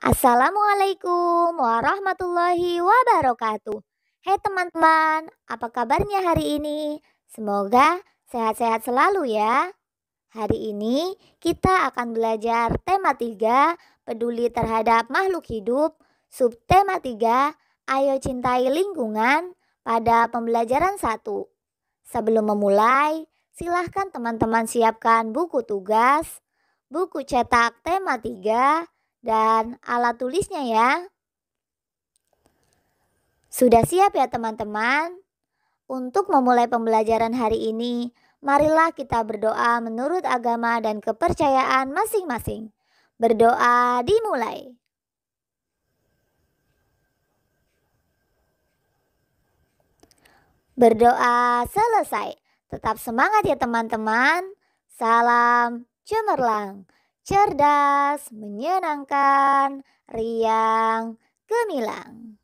Assalamualaikum warahmatullahi wabarakatuh. Hai teman-teman, apa kabarnya hari ini? Semoga sehat-sehat selalu ya. Hari ini kita akan belajar tema 3, peduli terhadap makhluk hidup, subtema 3, ayo cintai lingkungan pada pembelajaran 1. Sebelum memulai, silahkan teman-teman siapkan buku tugas, buku cetak tema 3, dan alat tulisnya ya. Sudah siap ya teman-teman? Untuk memulai pembelajaran hari ini, marilah kita berdoa menurut agama dan kepercayaan masing-masing. Berdoa dimulai. Berdoa selesai. Tetap semangat ya teman-teman. Salam cemerlang, cerdas, menyenangkan, riang, gemilang.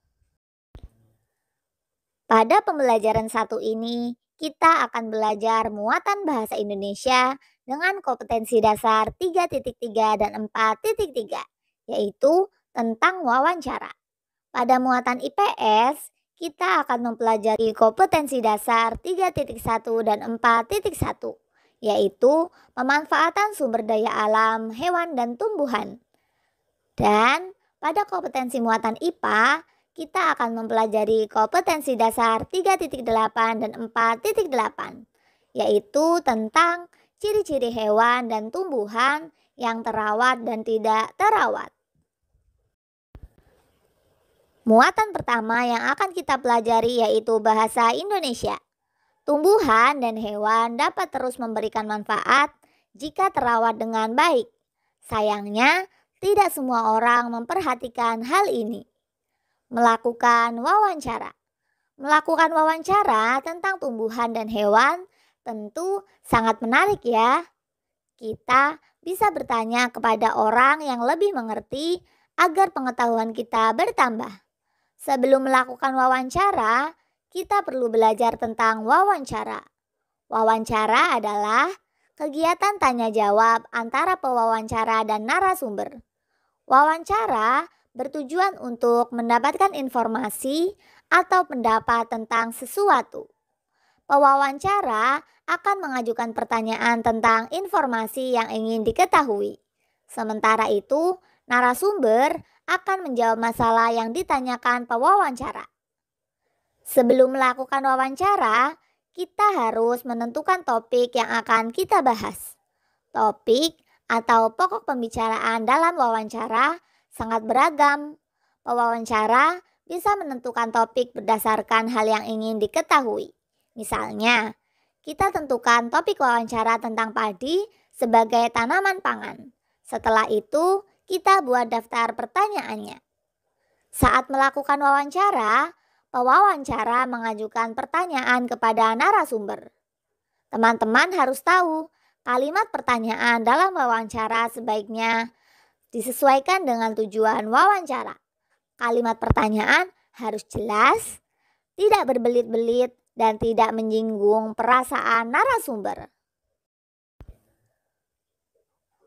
Pada pembelajaran 1 ini, kita akan belajar muatan bahasa Indonesia dengan kompetensi dasar 3.3 dan 4.3, yaitu tentang wawancara. Pada muatan IPS, kita akan mempelajari kompetensi dasar 3.1 dan 4.1, yaitu pemanfaatan sumber daya alam, hewan, dan tumbuhan. Dan pada kompetensi muatan IPA, kita akan mempelajari kompetensi dasar 3.8 dan 4.8, yaitu tentang ciri-ciri hewan dan tumbuhan yang terawat dan tidak terawat. Muatan pertama yang akan kita pelajari yaitu bahasa Indonesia. Tumbuhan dan hewan dapat terus memberikan manfaat jika terawat dengan baik. Sayangnya, tidak semua orang memperhatikan hal ini. Melakukan wawancara. Melakukan wawancara tentang tumbuhan dan hewan tentu sangat menarik ya. Kita bisa bertanya kepada orang yang lebih mengerti agar pengetahuan kita bertambah. Sebelum melakukan wawancara, kita perlu belajar tentang wawancara. Wawancara adalah kegiatan tanya jawab antara pewawancara dan narasumber. Wawancara bertujuan untuk mendapatkan informasi atau pendapat tentang sesuatu. Pewawancara akan mengajukan pertanyaan tentang informasi yang ingin diketahui. Sementara itu, narasumber akan menjawab masalah yang ditanyakan pewawancara. Sebelum melakukan wawancara, kita harus menentukan topik yang akan kita bahas. Topik atau pokok pembicaraan dalam wawancara sangat beragam. Pewawancara bisa menentukan topik berdasarkan hal yang ingin diketahui. Misalnya, kita tentukan topik wawancara tentang padi sebagai tanaman pangan. Setelah itu, kita buat daftar pertanyaannya. Saat melakukan wawancara, pewawancara mengajukan pertanyaan kepada narasumber. Teman-teman harus tahu, kalimat pertanyaan dalam wawancara sebaiknya disesuaikan dengan tujuan wawancara. Kalimat pertanyaan harus jelas, tidak berbelit-belit, dan tidak menyinggung perasaan narasumber.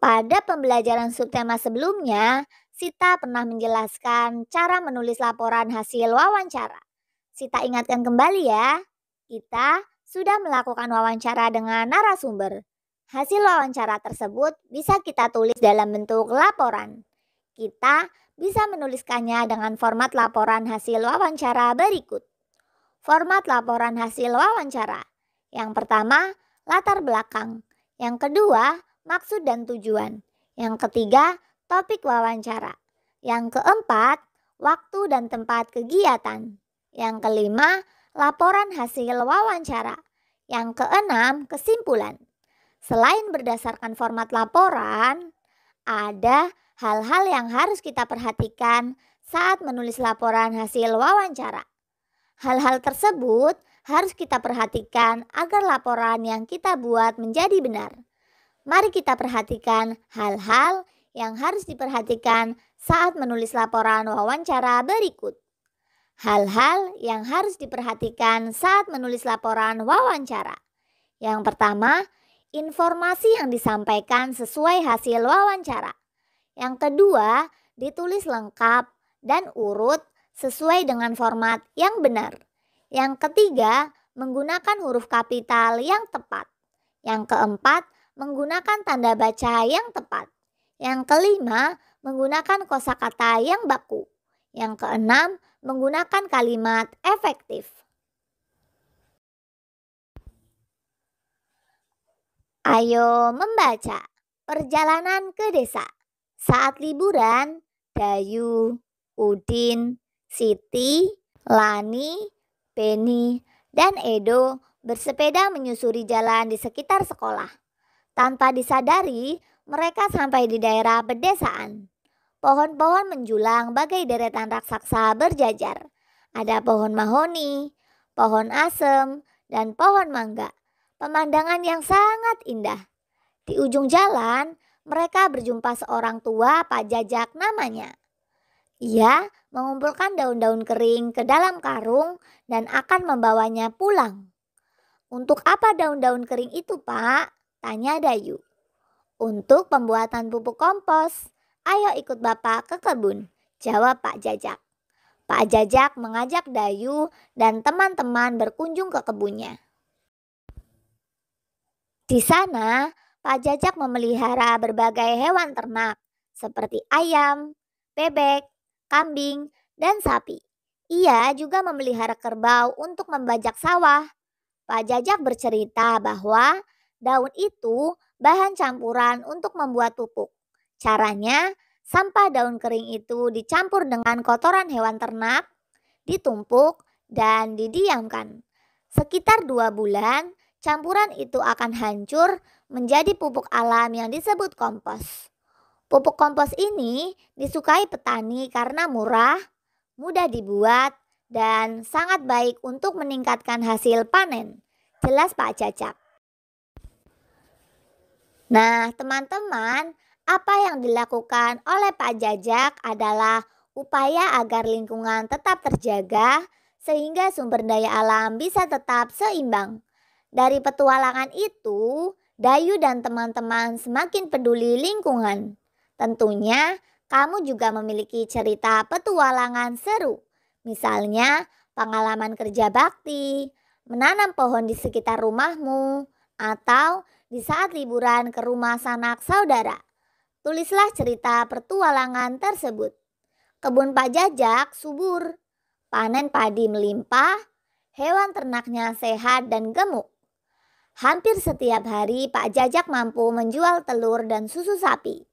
Pada pembelajaran subtema sebelumnya, Sita pernah menjelaskan cara menulis laporan hasil wawancara. Sita ingatkan kembali ya, kita sudah melakukan wawancara dengan narasumber. Hasil wawancara tersebut bisa kita tulis dalam bentuk laporan. Kita bisa menuliskannya dengan format laporan hasil wawancara berikut. Format laporan hasil wawancara. Yang pertama, latar belakang. Yang kedua, maksud dan tujuan. Yang ketiga, topik wawancara. Yang keempat, waktu dan tempat kegiatan. Yang kelima, laporan hasil wawancara. Yang keenam, kesimpulan. Selain berdasarkan format laporan, ada hal-hal yang harus kita perhatikan saat menulis laporan hasil wawancara. Hal-hal tersebut harus kita perhatikan agar laporan yang kita buat menjadi benar. Mari kita perhatikan hal-hal yang harus diperhatikan saat menulis laporan wawancara berikut. Hal-hal yang harus diperhatikan saat menulis laporan wawancara. Yang pertama, informasi yang disampaikan sesuai hasil wawancara. Yang kedua, ditulis lengkap dan urut sesuai dengan format yang benar. Yang ketiga, menggunakan huruf kapital yang tepat. Yang keempat, menggunakan tanda baca yang tepat. Yang kelima, menggunakan kosakata yang baku. Yang keenam, menggunakan kalimat efektif. Ayo membaca. Perjalanan ke desa. Saat liburan, Dayu, Udin, Siti, Lani, Beni, dan Edo bersepeda menyusuri jalan di sekitar sekolah. Tanpa disadari, mereka sampai di daerah pedesaan. Pohon-pohon menjulang bagai deretan raksasa berjajar. Ada pohon mahoni, pohon asem, dan pohon mangga. Pemandangan yang sangat indah. Di ujung jalan, mereka berjumpa seorang tua Pak Jajak namanya. Ia mengumpulkan daun-daun kering ke dalam karung dan akan membawanya pulang. Untuk apa daun-daun kering itu, Pak? Tanya Dayu. Untuk pembuatan pupuk kompos. Ayo ikut Bapak ke kebun, jawab Pak Jajak. Pak Jajak mengajak Dayu dan teman-teman berkunjung ke kebunnya. Di sana, Pak Jajak memelihara berbagai hewan ternak seperti ayam, bebek, kambing, dan sapi. Ia juga memelihara kerbau untuk membajak sawah. Pak Jajak bercerita bahwa daun itu bahan campuran untuk membuat pupuk. Caranya, sampah daun kering itu dicampur dengan kotoran hewan ternak, ditumpuk, dan didiamkan. Sekitar 2 bulan, campuran itu akan hancur menjadi pupuk alam yang disebut kompos. Pupuk kompos ini disukai petani karena murah, mudah dibuat, dan sangat baik untuk meningkatkan hasil panen. Jelas Pak Jajak. Nah, teman-teman, apa yang dilakukan oleh Pak Jajak adalah upaya agar lingkungan tetap terjaga sehingga sumber daya alam bisa tetap seimbang. Dari petualangan itu, Dayu dan teman-teman semakin peduli lingkungan. Tentunya, kamu juga memiliki cerita petualangan seru. Misalnya, pengalaman kerja bakti, menanam pohon di sekitar rumahmu, atau di saat liburan ke rumah sanak saudara. Tulislah cerita pertualangan tersebut. Kebun Pak Jajak subur, panen padi melimpah, hewan ternaknya sehat dan gemuk. Hampir setiap hari Pak Jajak mampu menjual telur dan susu sapi.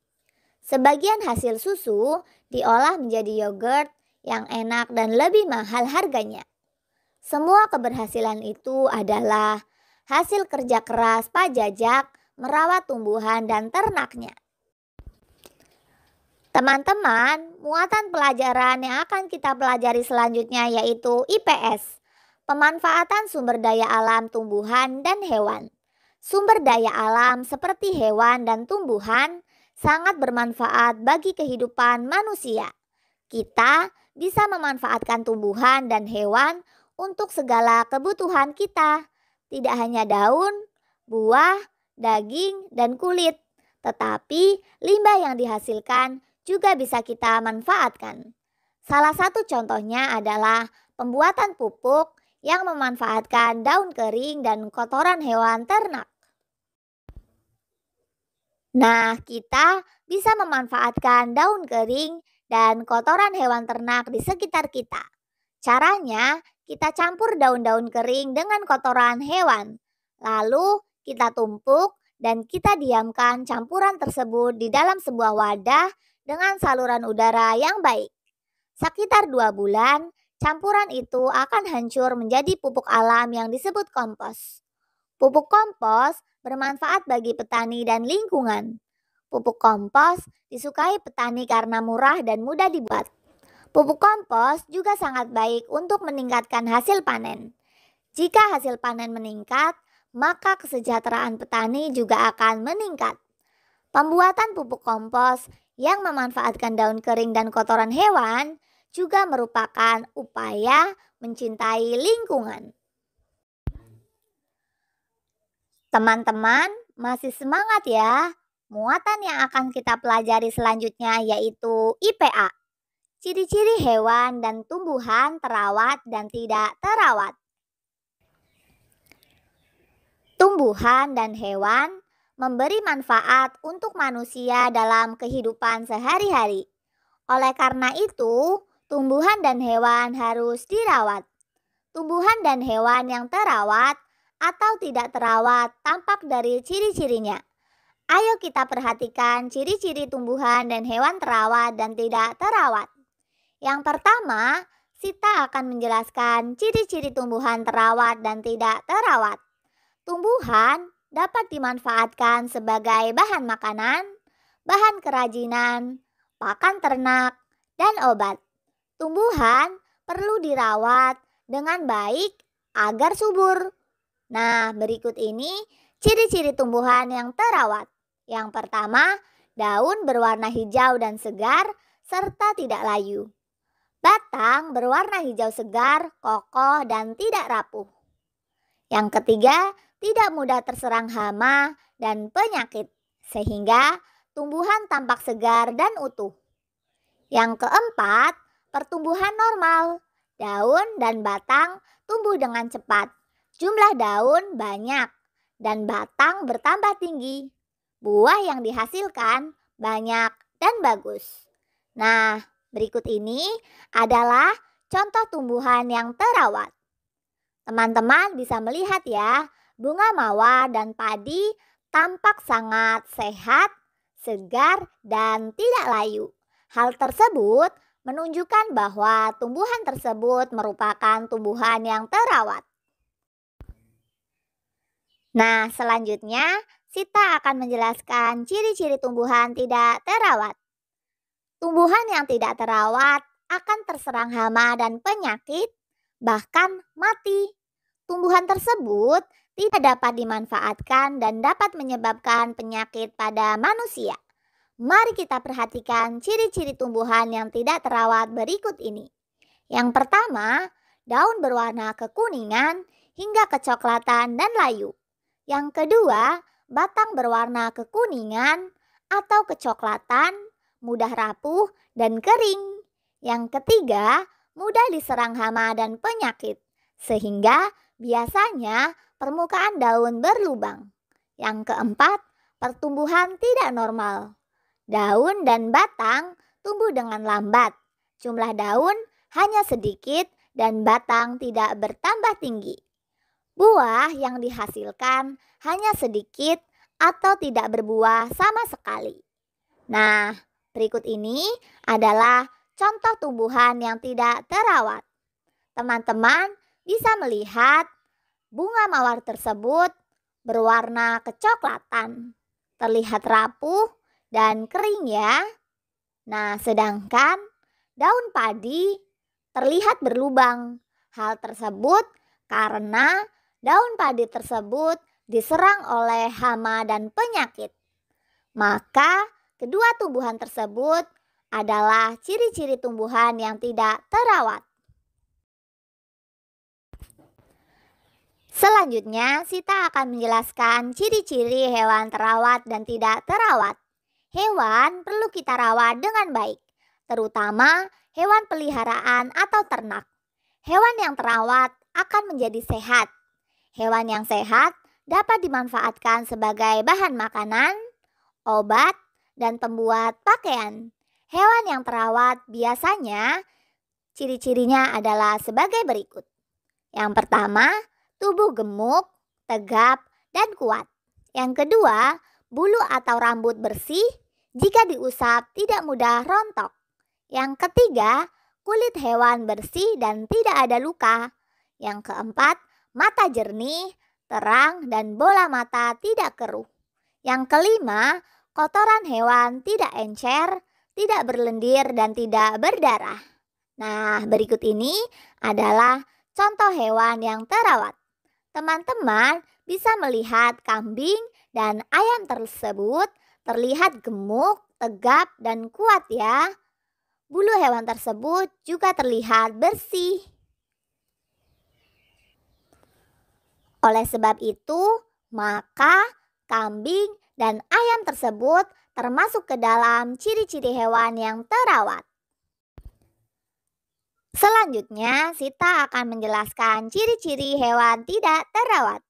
Sebagian hasil susu diolah menjadi yogurt yang enak dan lebih mahal harganya. Semua keberhasilan itu adalah hasil kerja keras Pak Jajak merawat tumbuhan dan ternaknya. Teman-teman, muatan pelajaran yang akan kita pelajari selanjutnya yaitu IPS, pemanfaatan sumber daya alam tumbuhan dan hewan. Sumber daya alam seperti hewan dan tumbuhan sangat bermanfaat bagi kehidupan manusia. Kita bisa memanfaatkan tumbuhan dan hewan untuk segala kebutuhan kita, tidak hanya daun, buah, daging, dan kulit, tetapi limbah yang dihasilkan juga bisa kita manfaatkan. Salah satu contohnya adalah pembuatan pupuk yang memanfaatkan daun kering dan kotoran hewan ternak. Nah, kita bisa memanfaatkan daun kering dan kotoran hewan ternak di sekitar kita. Caranya, kita campur daun-daun kering dengan kotoran hewan. Lalu, kita tumpuk dan kita diamkan campuran tersebut di dalam sebuah wadah dengan saluran udara yang baik. Sekitar 2 bulan, campuran itu akan hancur menjadi pupuk alam yang disebut kompos. Pupuk kompos bermanfaat bagi petani dan lingkungan. Pupuk kompos disukai petani karena murah dan mudah dibuat. Pupuk kompos juga sangat baik untuk meningkatkan hasil panen. Jika hasil panen meningkat, maka kesejahteraan petani juga akan meningkat. Pembuatan pupuk kompos yang memanfaatkan daun kering dan kotoran hewan juga merupakan upaya mencintai lingkungan. Teman-teman, masih semangat ya? Muatan yang akan kita pelajari selanjutnya yaitu IPA. Ciri-ciri hewan dan tumbuhan terawat dan tidak terawat. Tumbuhan dan hewan memberi manfaat untuk manusia dalam kehidupan sehari-hari. Oleh karena itu, tumbuhan dan hewan harus dirawat. Tumbuhan dan hewan yang terawat atau tidak terawat tampak dari ciri-cirinya. Ayo kita perhatikan ciri-ciri tumbuhan dan hewan terawat dan tidak terawat. Yang pertama, Sita akan menjelaskan ciri-ciri tumbuhan terawat dan tidak terawat. Tumbuhan dapat dimanfaatkan sebagai bahan makanan, bahan kerajinan, pakan ternak, dan obat. Tumbuhan perlu dirawat dengan baik agar subur. Nah, berikut ini ciri-ciri tumbuhan yang terawat. Yang pertama, daun berwarna hijau dan segar serta tidak layu. Batang berwarna hijau segar, kokoh, dan tidak rapuh. Yang ketiga, tidak mudah terserang hama dan penyakit, sehingga tumbuhan tampak segar dan utuh. Yang keempat, pertumbuhan normal. Daun dan batang tumbuh dengan cepat. Jumlah daun banyak dan batang bertambah tinggi. Buah yang dihasilkan banyak dan bagus. Nah, berikut ini adalah contoh tumbuhan yang terawat. Teman-teman bisa melihat ya, bunga mawar dan padi tampak sangat sehat, segar, dan tidak layu. Hal tersebut menunjukkan bahwa tumbuhan tersebut merupakan tumbuhan yang terawat. Nah, selanjutnya Sita akan menjelaskan ciri-ciri tumbuhan tidak terawat. Tumbuhan yang tidak terawat akan terserang hama dan penyakit, bahkan mati. Tumbuhan tersebut tidak dapat dimanfaatkan dan dapat menyebabkan penyakit pada manusia. Mari kita perhatikan ciri-ciri tumbuhan yang tidak terawat berikut ini. Yang pertama, daun berwarna kekuningan hingga kecoklatan dan layu. Yang kedua, batang berwarna kekuningan atau kecoklatan, mudah rapuh dan kering. Yang ketiga, mudah diserang hama dan penyakit, sehingga biasanya permukaan daun berlubang. Yang keempat, pertumbuhan tidak normal. Daun dan batang tumbuh dengan lambat. Jumlah daun hanya sedikit dan batang tidak bertambah tinggi. Buah yang dihasilkan hanya sedikit atau tidak berbuah sama sekali. Nah, berikut ini adalah contoh tumbuhan yang tidak terawat. Teman-teman bisa melihat bunga mawar tersebut berwarna kecoklatan, terlihat rapuh dan kering ya. Nah, sedangkan daun padi terlihat berlubang. Hal tersebut karena daun padi tersebut diserang oleh hama dan penyakit. Maka kedua tumbuhan tersebut adalah ciri-ciri tumbuhan yang tidak terawat. Selanjutnya, Sita akan menjelaskan ciri-ciri hewan terawat dan tidak terawat. Hewan perlu kita rawat dengan baik, terutama hewan peliharaan atau ternak. Hewan yang terawat akan menjadi sehat. Hewan yang sehat dapat dimanfaatkan sebagai bahan makanan, obat, dan pembuat pakaian. Hewan yang terawat biasanya ciri-cirinya adalah sebagai berikut. Yang pertama, tubuh gemuk, tegap, dan kuat. Yang kedua, bulu atau rambut bersih, jika diusap tidak mudah rontok. Yang ketiga, kulit hewan bersih dan tidak ada luka. Yang keempat, mata jernih, terang, dan bola mata tidak keruh. Yang kelima, kotoran hewan tidak encer, tidak berlendir, dan tidak berdarah. Nah, berikut ini adalah contoh hewan yang terawat. Teman-teman bisa melihat kambing dan ayam tersebut terlihat gemuk, tegap, dan kuat ya. Bulu hewan tersebut juga terlihat bersih. Oleh sebab itu, maka kambing dan ayam tersebut termasuk ke dalam ciri-ciri hewan yang terawat. Selanjutnya, Sita akan menjelaskan ciri-ciri hewan tidak terawat.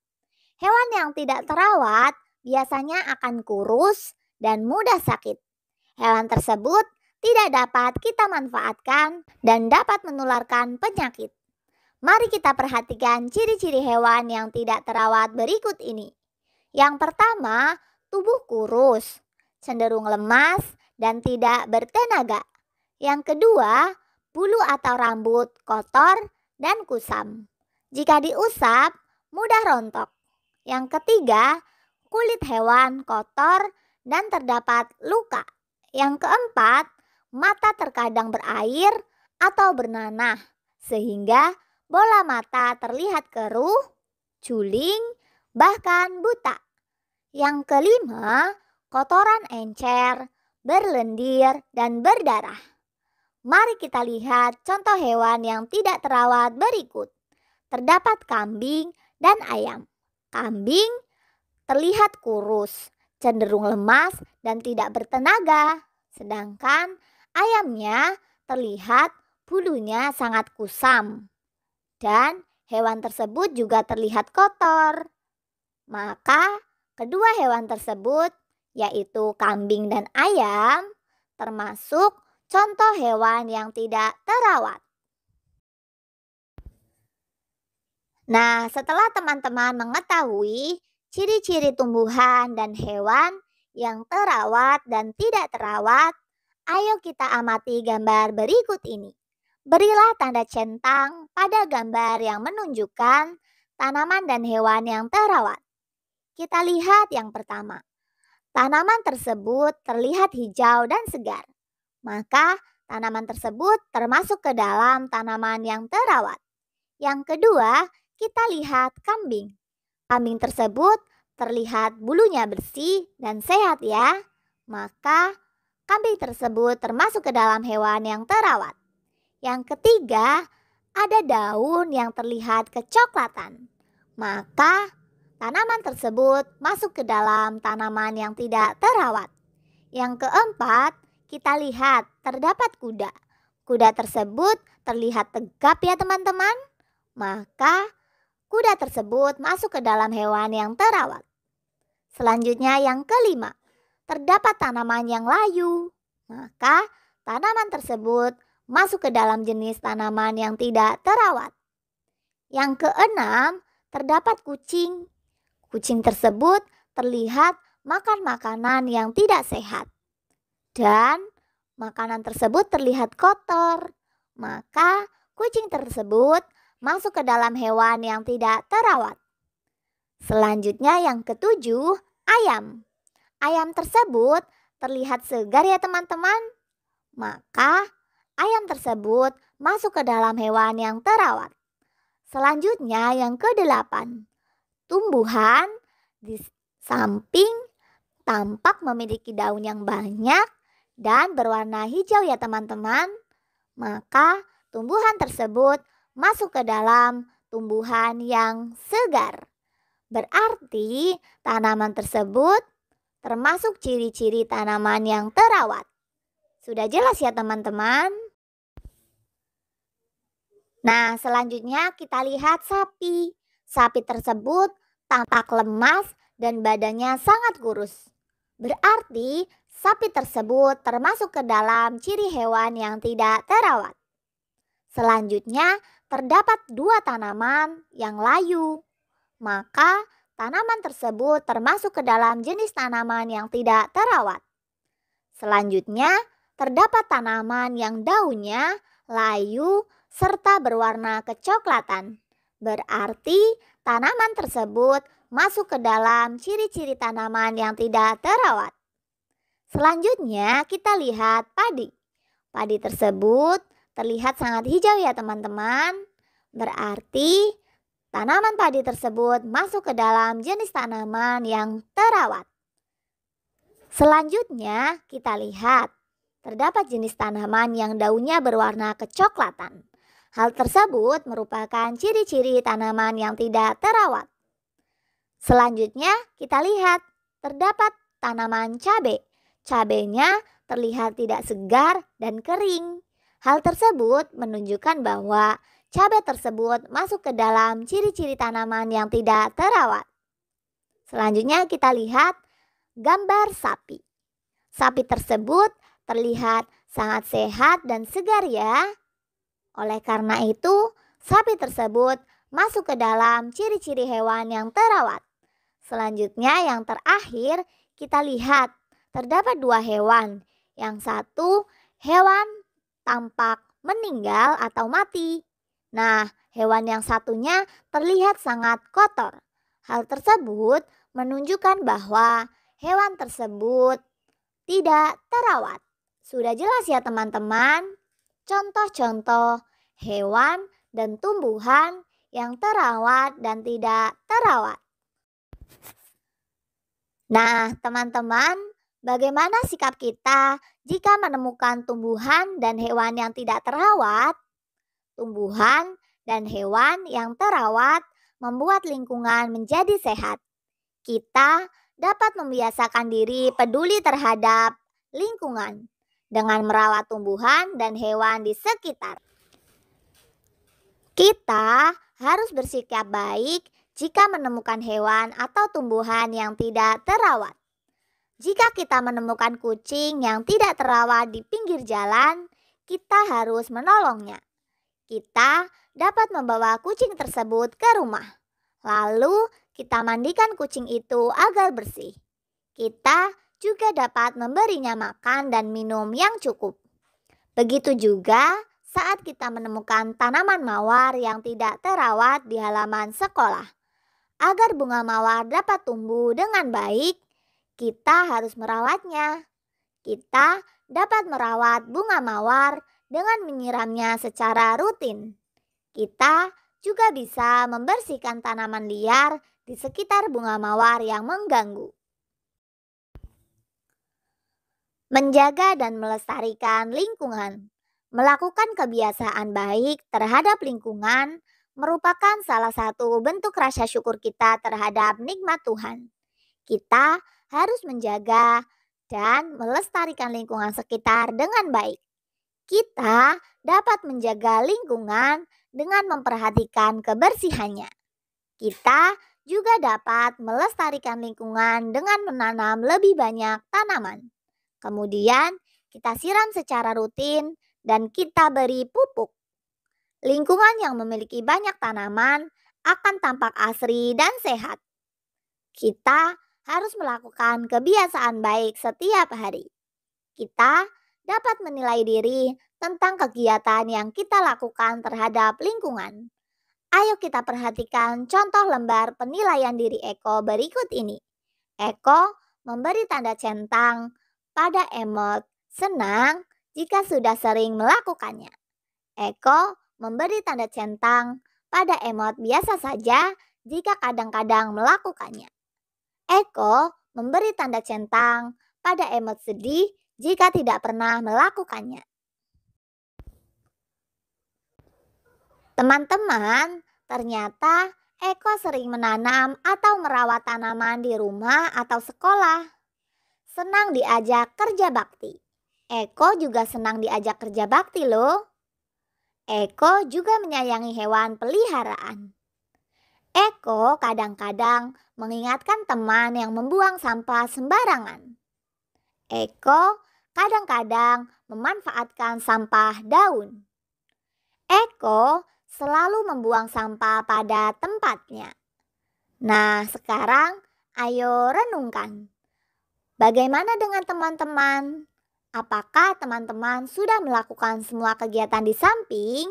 Hewan yang tidak terawat biasanya akan kurus dan mudah sakit. Hewan tersebut tidak dapat kita manfaatkan dan dapat menularkan penyakit. Mari kita perhatikan ciri-ciri hewan yang tidak terawat berikut ini. Yang pertama, tubuh kurus, cenderung lemas dan tidak bertenaga. Yang kedua, bulu atau rambut kotor dan kusam. Jika diusap, mudah rontok. Yang ketiga, kulit hewan kotor dan terdapat luka. Yang keempat, mata terkadang berair atau bernanah, sehingga bola mata terlihat keruh, juling, bahkan buta. Yang kelima, kotoran encer, berlendir, dan berdarah. Mari kita lihat contoh hewan yang tidak terawat berikut. Terdapat kambing dan ayam. Kambing terlihat kurus, cenderung lemas dan tidak bertenaga. Sedangkan ayamnya terlihat bulunya sangat kusam. Dan hewan tersebut juga terlihat kotor. Maka kedua hewan tersebut, yaitu kambing dan ayam, termasuk contoh hewan yang tidak terawat. Nah, setelah teman-teman mengetahui ciri-ciri tumbuhan dan hewan yang terawat dan tidak terawat, ayo kita amati gambar berikut ini. Berilah tanda centang pada gambar yang menunjukkan tanaman dan hewan yang terawat. Kita lihat yang pertama. Tanaman tersebut terlihat hijau dan segar. Maka tanaman tersebut termasuk ke dalam tanaman yang terawat. Yang kedua, kita lihat kambing. Kambing tersebut terlihat bulunya bersih dan sehat ya. Maka kambing tersebut termasuk ke dalam hewan yang terawat. Yang ketiga, ada daun yang terlihat kecoklatan. Maka tanaman tersebut masuk ke dalam tanaman yang tidak terawat. Yang keempat, kita lihat terdapat kuda. Kuda tersebut terlihat tegap ya teman-teman. Maka kuda tersebut masuk ke dalam hewan yang terawat. Selanjutnya yang kelima, terdapat tanaman yang layu. Maka tanaman tersebut masuk ke dalam jenis tanaman yang tidak terawat. Yang keenam, terdapat kucing. Kucing tersebut terlihat makan makanan yang tidak sehat. Dan makanan tersebut terlihat kotor. Maka kucing tersebut masuk ke dalam hewan yang tidak terawat. Selanjutnya yang ketujuh, ayam. Ayam tersebut terlihat segar ya teman-teman. Maka ayam tersebut masuk ke dalam hewan yang terawat. Selanjutnya yang kedelapan, tumbuhan di samping tampak memiliki daun yang banyak dan berwarna hijau ya teman-teman. Maka tumbuhan tersebut masuk ke dalam tumbuhan yang segar. Berarti tanaman tersebut termasuk ciri-ciri tanaman yang terawat. Sudah jelas ya teman-teman? Nah, selanjutnya kita lihat sapi. Sapi tersebut tampak lemas dan badannya sangat kurus. Berarti sapi tersebut termasuk ke dalam ciri hewan yang tidak terawat. Selanjutnya terdapat dua tanaman yang layu. Maka tanaman tersebut termasuk ke dalam jenis tanaman yang tidak terawat. Selanjutnya terdapat tanaman yang daunnya layu serta berwarna kecoklatan. Berarti tanaman tersebut masuk ke dalam ciri-ciri tanaman yang tidak terawat. Selanjutnya kita lihat padi. Padi tersebut terlihat sangat hijau ya teman-teman. Berarti tanaman padi tersebut masuk ke dalam jenis tanaman yang terawat. Selanjutnya kita lihat terdapat jenis tanaman yang daunnya berwarna kecoklatan. Hal tersebut merupakan ciri-ciri tanaman yang tidak terawat. Selanjutnya kita lihat terdapat tanaman cabai. Cabainya terlihat tidak segar dan kering. Hal tersebut menunjukkan bahwa cabai tersebut masuk ke dalam ciri-ciri tanaman yang tidak terawat. Selanjutnya kita lihat gambar sapi. Sapi tersebut terlihat sangat sehat dan segar ya. Oleh karena itu, sapi tersebut masuk ke dalam ciri-ciri hewan yang terawat. Selanjutnya yang terakhir kita lihat terdapat dua hewan. Yang satu hewan tampak meninggal atau mati. Nah, hewan yang satunya terlihat sangat kotor. Hal tersebut menunjukkan bahwa hewan tersebut tidak terawat. Sudah jelas ya teman-teman? Contoh-contoh hewan dan tumbuhan yang terawat dan tidak terawat. Nah, teman-teman, bagaimana sikap kita jika menemukan tumbuhan dan hewan yang tidak terawat? Tumbuhan dan hewan yang terawat membuat lingkungan menjadi sehat. Kita dapat membiasakan diri peduli terhadap lingkungan dengan merawat tumbuhan dan hewan di sekitar. Kita harus bersikap baik jika menemukan hewan atau tumbuhan yang tidak terawat. Jika kita menemukan kucing yang tidak terawat di pinggir jalan, kita harus menolongnya. Kita dapat membawa kucing tersebut ke rumah. Lalu kita mandikan kucing itu agar bersih. Kita juga dapat memberinya makan dan minum yang cukup. Begitu juga saat kita menemukan tanaman mawar yang tidak terawat di halaman sekolah. Agar bunga mawar dapat tumbuh dengan baik, kita harus merawatnya. Kita dapat merawat bunga mawar dengan menyiramnya secara rutin. Kita juga bisa membersihkan tanaman liar di sekitar bunga mawar yang mengganggu. Menjaga dan melestarikan lingkungan. Melakukan kebiasaan baik terhadap lingkungan merupakan salah satu bentuk rasa syukur kita terhadap nikmat Tuhan. Kita harus menjaga dan melestarikan lingkungan sekitar dengan baik. Kita dapat menjaga lingkungan dengan memperhatikan kebersihannya. Kita juga dapat melestarikan lingkungan dengan menanam lebih banyak tanaman. Kemudian kita siram secara rutin dan kita beri pupuk. Lingkungan yang memiliki banyak tanaman akan tampak asri dan sehat. Kita harus melakukan kebiasaan baik setiap hari. Kita dapat menilai diri tentang kegiatan yang kita lakukan terhadap lingkungan. Ayo kita perhatikan contoh lembar penilaian diri Eko berikut ini. Eko memberi tanda centang pada emot senang jika sudah sering melakukannya. Eko memberi tanda centang pada emot biasa saja jika kadang-kadang melakukannya. Eko memberi tanda centang pada emot sedih jika tidak pernah melakukannya. Teman-teman, ternyata Eko sering menanam atau merawat tanaman di rumah atau sekolah. Senang diajak kerja bakti. Eko juga senang diajak kerja bakti loh. Eko juga menyayangi hewan peliharaan. Eko kadang-kadang mengingatkan teman yang membuang sampah sembarangan. Eko kadang-kadang memanfaatkan sampah daun. Eko selalu membuang sampah pada tempatnya. Nah, sekarang ayo renungkan. Bagaimana dengan teman-teman? Apakah teman-teman sudah melakukan semua kegiatan di samping?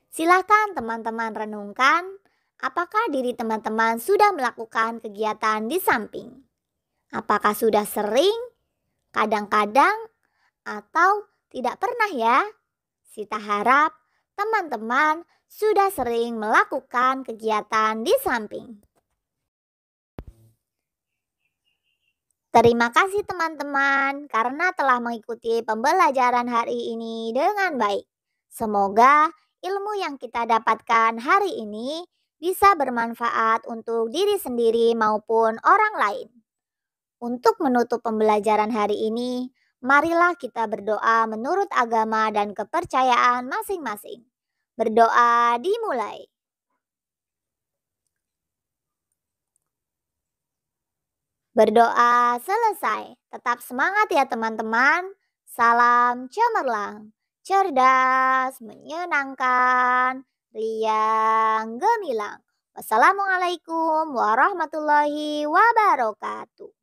Silakan teman-teman renungkan, apakah diri teman-teman sudah melakukan kegiatan di samping? Apakah sudah sering, kadang-kadang, atau tidak pernah ya? Sita harap teman-teman sudah sering melakukan kegiatan di samping. Terima kasih teman-teman karena telah mengikuti pembelajaran hari ini dengan baik. Semoga ilmu yang kita dapatkan hari ini bisa bermanfaat untuk diri sendiri maupun orang lain. Untuk menutup pembelajaran hari ini, marilah kita berdoa menurut agama dan kepercayaan masing-masing. Berdoa dimulai. Berdoa selesai. Tetap semangat ya teman-teman. Salam cemerlang, cerdas, menyenangkan, riang gemilang. Wassalamualaikum warahmatullahi wabarakatuh.